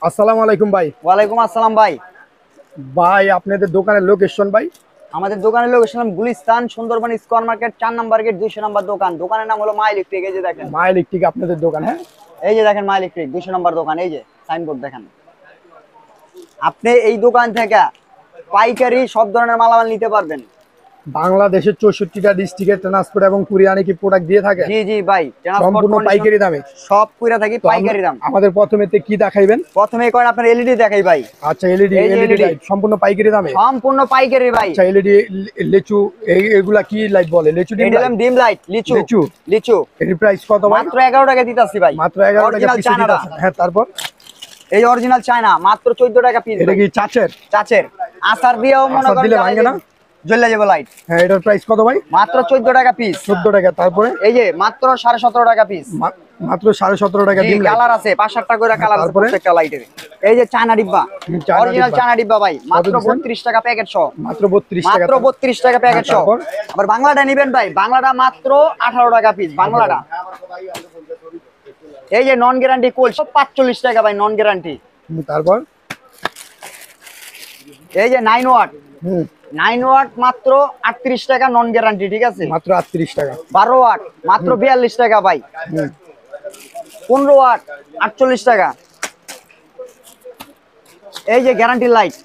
আসসালামু আলাইকুম ভাই। ওয়ালাইকুম আসসালাম ভাই। ভাই আপনাদের দোকানের লোকেশন ভাই? আমাদের দোকানের location Gulistan Sundarban Square Market 4 number gate 200 number দোকান। দোকানের নাম হলো মা ইলেকট্রিক। এই যে দেখেন, মা ইলেকট্রিক আপনাদের দোকান? হ্যাঁ, এই যে দেখেন মা ইলেকট্রিক 200 নাম্বার দোকান। এই যে সাইনবোর্ড দেখেন। আপনি এই দোকান থেকে পাইকারি সব ধরনের মালামাল নিতে পারবেন। বাংলাদেশের 64টা ডিস্ট্রিক্টে ট্রান্সপোর্ট এবং কুরিয়ারে কি প্রোডাক্ট দিয়ে থাকে? জি জি ভাই, সম্পূর্ণ পাইকারি দামে সব কইরা থাকি পাইকারি দাম। আমাদের প্রথমেতে কি দেখাইবেন? প্রথমে করেন আপনার এলইডি দেখাই ভাই। আচ্ছা, এলইডি লাইট সম্পূর্ণ পাইকারি দামে? সম্পূর্ণ পাইকারি ভাই। আচ্ছা, এলইডি লিচু এগুলা কি লাইট বলে? লিচু ডিম লাইট লিচু লিচু লিচু। এর প্রাইস কত ভাই? মাত্র 11 টাকা দিতাছি ভাই। মাত্র 11 টাকা পিস দিতাছেন? হ্যাঁ, তারপর এই অরিজিনাল চায়না মাত্র 14 টাকা পিস। এটা কি চাচের আচার দিয়েও মনে করেন দিলে ভাঙে না? জ্বলে যাবে লাইট। হ্যাঁ, এটার প্রাইস কত ভাই? মাত্র 14 টাকা পিস। 14 টাকা। তারপরে এই যে মাত্র 17.5 টাকা পিস। মাত্র 17.5 টাকা ডিম লাইট। কালার আছে 5-7টা করে কালার আছে প্রত্যেকটা লাইটের। এই যে চায়না ডিব্বা, অরিজিনাল চায়না ডিব্বা ভাই, মাত্র 32 টাকা প্যাকেট সহ। মাত্র 32 টাকা? মাত্র 32 টাকা প্যাকেট সহ। আবার বাংলাটা নেবেন ভাই, বাংলাটা মাত্র 18 টাকা পিস বাংলাটা। এই যে নন গ্যারান্টি কোল 45 টাকা ভাই, নন গ্যারান্টি। তারপর এই যে 9 ওয়াট 9 ওয়াট মাত্র 38 টাকা নন গ্যারান্টি, ঠিক আছে? মাত্র 38 টাকা। 12 ওয়াট মাত্র 42 টাকা ভাই। 15 ওয়াট 48 টাকা। এই যে গ্যারান্টি লাইট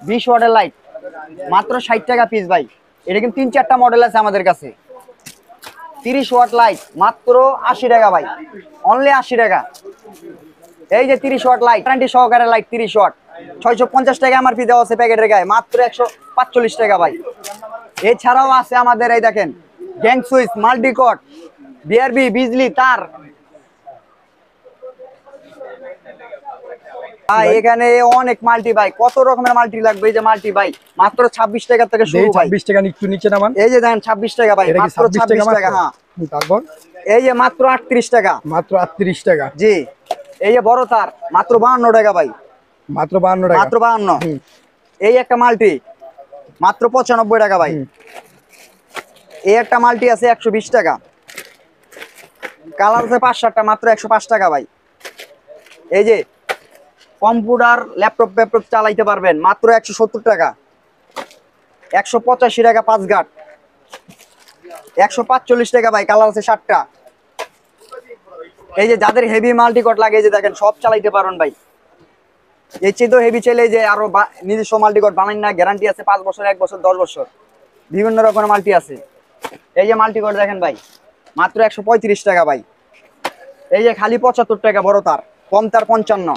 20 ওয়াটের লাইট মাত্র 60 টাকা পিস ভাই। এটা কিন্তু 3-4টা মডেল আছে আমাদের কাছে। 30 ওয়াট লাইট মাত্র 80 টাকা ভাই, অনলি 80 টাকা। এই যে 30 ওয়াট লাইট, গ্যারান্টি সহকারে লাইট 30 ওয়াট 650 টাকা এমআরপি দেওয়া আছে প্যাকেটের গায়ে, মাত্র 145 টাকা ভাই। এছাড়াও আছে আমাদের এই দেখেন গ্যাং সুইচ, মাল্টিকট, বিআরবি, বিজলি তার। এখানে অনেক মাল্টি ভাই, কত রকমের মাল্টি লাগবে। এই যে মাল্টি ভাই মাত্র 26 টাকা থেকে শুরু ভাই। 26 টাকা নিচে নামান। এই যে দেখেন 26 টাকা ভাই, মাত্র 26 টাকা। হ্যাঁ, তারপর এই যে মাত্র 38 টাকা। মাত্র 38 টাকা? জি। এই যে বড় তার মাত্র 52 টাকা ভাই। মাত্র 52 টাকা? মাত্র 52। এই একটা মাল্টি মাত্র 95 টাকা ভাই। এই একটা মাল্টি আছে 120 টাকা। কালার আছে 5-7টা, মাত্র 105 টাকা ভাই। এই যে কম্পিউটার ল্যাপটপ চালাইতে পারবেন, মাত্র 170 টাকা। 185 টাকা 5 গাট। 145 টাকা ভাই, কালার আছে 7টা। এই যে যাদের হেভি মাল্টিকট লাগে, এই যে দেখেন সব চালাইতে পারেন ভাই। এই চেয়ে হেভি চাইলে যে আরো নিজস্ব মাল্টিকট বানাই না, গ্যারান্টি আছে 5 বছর, 1 বছর, 10 বছর, বিভিন্ন রকমের মাল্টি আছে। এই যে মাল্টিকট দেখেন ভাই, মাত্র 135 টাকা ভাই। এই যে খালি 75 টাকা বড় তার, কম তার 55।